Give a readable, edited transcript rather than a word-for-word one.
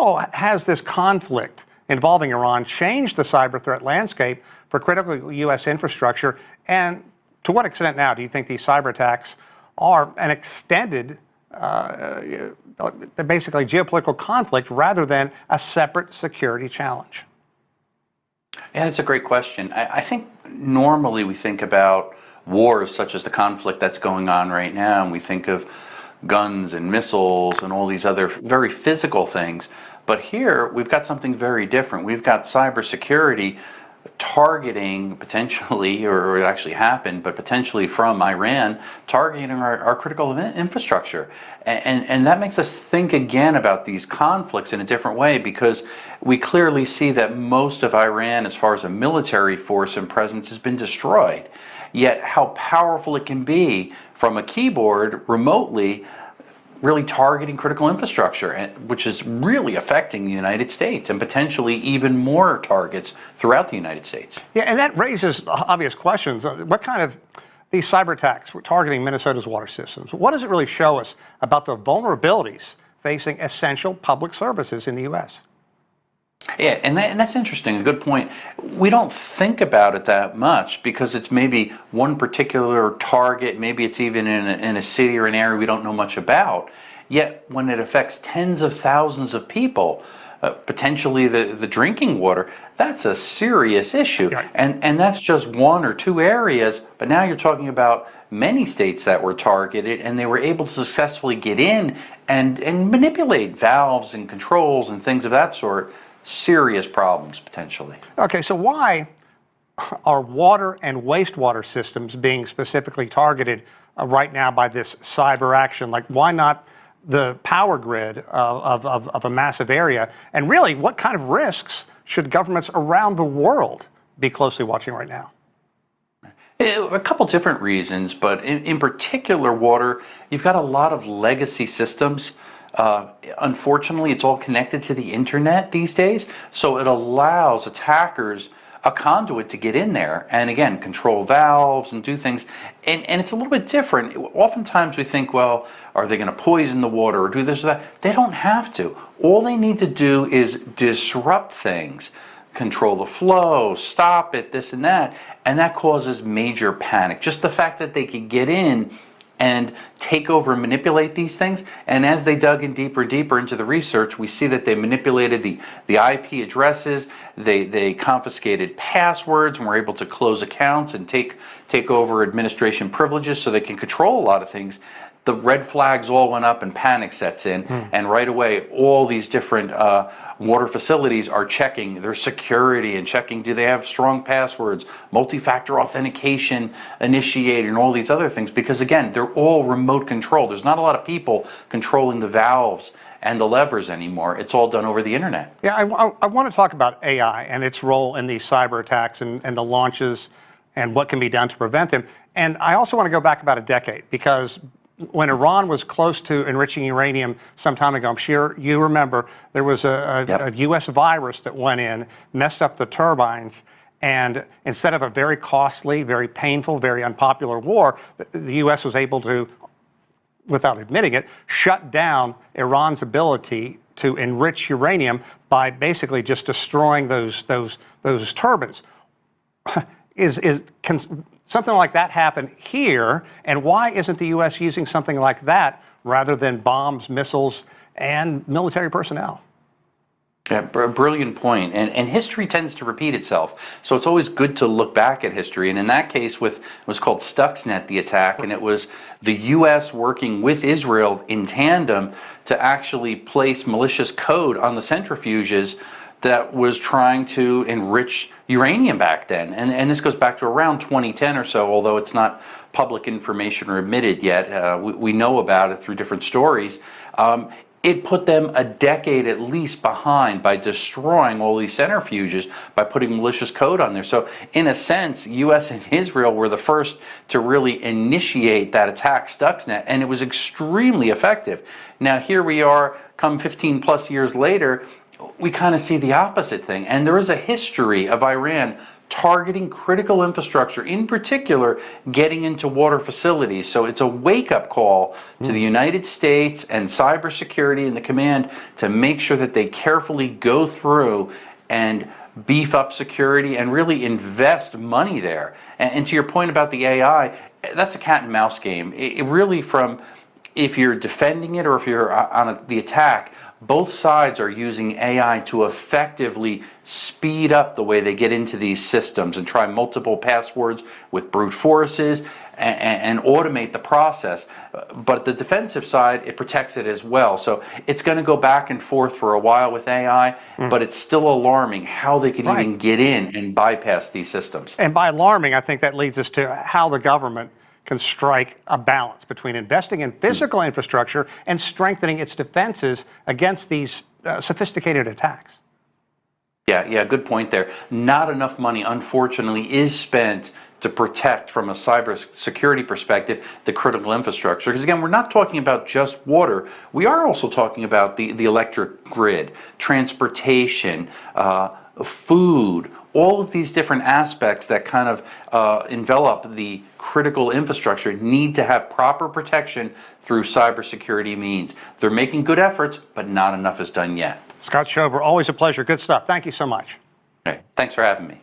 how has this conflict involving Iran changed the cyber threat landscape for critical U.S. infrastructure? And to what extent now do you think these cyber attacks are an extended, basically geopolitical conflict rather than a separate security challenge? Yeah, that's a great question. I think normally we think about wars such as the conflict that's going on right now, and we think of guns and missiles and all these other very physical things. But here we've got something very different. We've got cybersecurity targeting potentially, or it actually happened, but potentially from Iran, targeting our critical infrastructure. And that makes us think again about these conflicts in a different way, because we clearly see that most of Iran, as far as a military force and presence, has been destroyed. Yet how powerful it can be from a keyboard remotely, really targeting critical infrastructure, which is really affecting the United States and potentially even more targets throughout the United States. Yeah, and that raises obvious questions. What kind of these cyber attacks were targeting Minnesota's water systems? What does it really show us about the vulnerabilities facing essential public services in the U.S.? Yeah, and that's interesting, a good point. We don't think about it that much because it's maybe one particular target, maybe it's even in a city or an area we don't know much about. Yet when it affects tens of thousands of people, potentially the drinking water, that's a serious issue. Right. And that's just one or two areas, but now you're talking about many states that were targeted, and they were able to successfully get in and manipulate valves and controls and things of that sort. Serious problems, potentially. Okay, so why are water and wastewater systems being specifically targeted right now by this cyber action? Like, why not the power grid of a massive area? And really, what kind of risks should governments around the world be closely watching right now? A couple different reasons, but in particular water, you've got a lot of legacy systems. Unfortunately, it's all connected to the internet these days, so it allows attackers a conduit to get in there and, again, control valves and do things. And it's a little bit different. Oftentimes we think, well, are they going to poison the water or do this or that? They don't have to. All they need to do is disrupt things, control the flow, stop it, this and that causes major panic. Just the fact that they can get in and take over and manipulate these things. And as they dug in deeper and deeper into the research, we see that they manipulated the IP addresses, they confiscated passwords, and were able to close accounts and take over administration privileges so they can control a lot of things. The red flags all went up and panic sets in, and right away all these different water facilities are checking their security and checking, do they have strong passwords, multi-factor authentication initiated, and all these other things, because again, they're all remote controlled. There's not a lot of people controlling the valves and the levers anymore. It's all done over the internet. Yeah, I want to talk about AI and its role in these cyber attacks and the launches and what can be done to prevent them. And I also want to go back about a decade, because when Iran was close to enriching uranium some time ago, I'm sure you remember, there was a U.S. virus that went in, messed up the turbines, and instead of a very costly, very painful, very unpopular war, the U.S. was able to, without admitting it, shut down Iran's ability to enrich uranium by basically just destroying those turbines. Can something like that happen here, and why isn't the U.S. using something like that rather than bombs, missiles, and military personnel? Yeah, brilliant point. And history tends to repeat itself, so it's always good to look back at history. And in that case, it was called Stuxnet, the attack, and it was the U.S. working with Israel in tandem to actually place malicious code on the centrifuges that was trying to enrich uranium back then. And this goes back to around 2010 or so, although it's not public information or admitted yet. We know about it through different stories. It put them a decade at least behind by destroying all these centrifuges by putting malicious code on there. So in a sense, U.S. and Israel were the first to really initiate that attack, Stuxnet, and it was extremely effective. Now here we are, come 15 plus years later, we kind of see the opposite thing. And there is a history of Iran targeting critical infrastructure, in particular, getting into water facilities. So it's a wake-up call to the United States and cybersecurity and the command to make sure that they carefully go through and beef up security and really invest money there. And to your point about the AI, that's a cat and mouse game. It really, from if you're defending it or if you're on the attack, both sides are using AI to effectively speed up the way they get into these systems and try multiple passwords with brute forces and automate the process. But the defensive side, it protects it as well. So it's going to go back and forth for a while with AI, but it's still alarming how they could even get in and bypass these systems. And by alarming, I think that leads us to how the government can strike a balance between investing in physical infrastructure and strengthening its defenses against these sophisticated attacks. Yeah, good point there. Not enough money, unfortunately, is spent to protect, from a cybersecurity perspective, the critical infrastructure. Because again, we're not talking about just water. We are also talking about the electric grid, transportation, food, all of these different aspects that kind of envelop the critical infrastructure need to have proper protection through cybersecurity means. They're making good efforts, but not enough is done yet. Scott Schober, always a pleasure. Good stuff. Thank you so much. Okay, thanks for having me.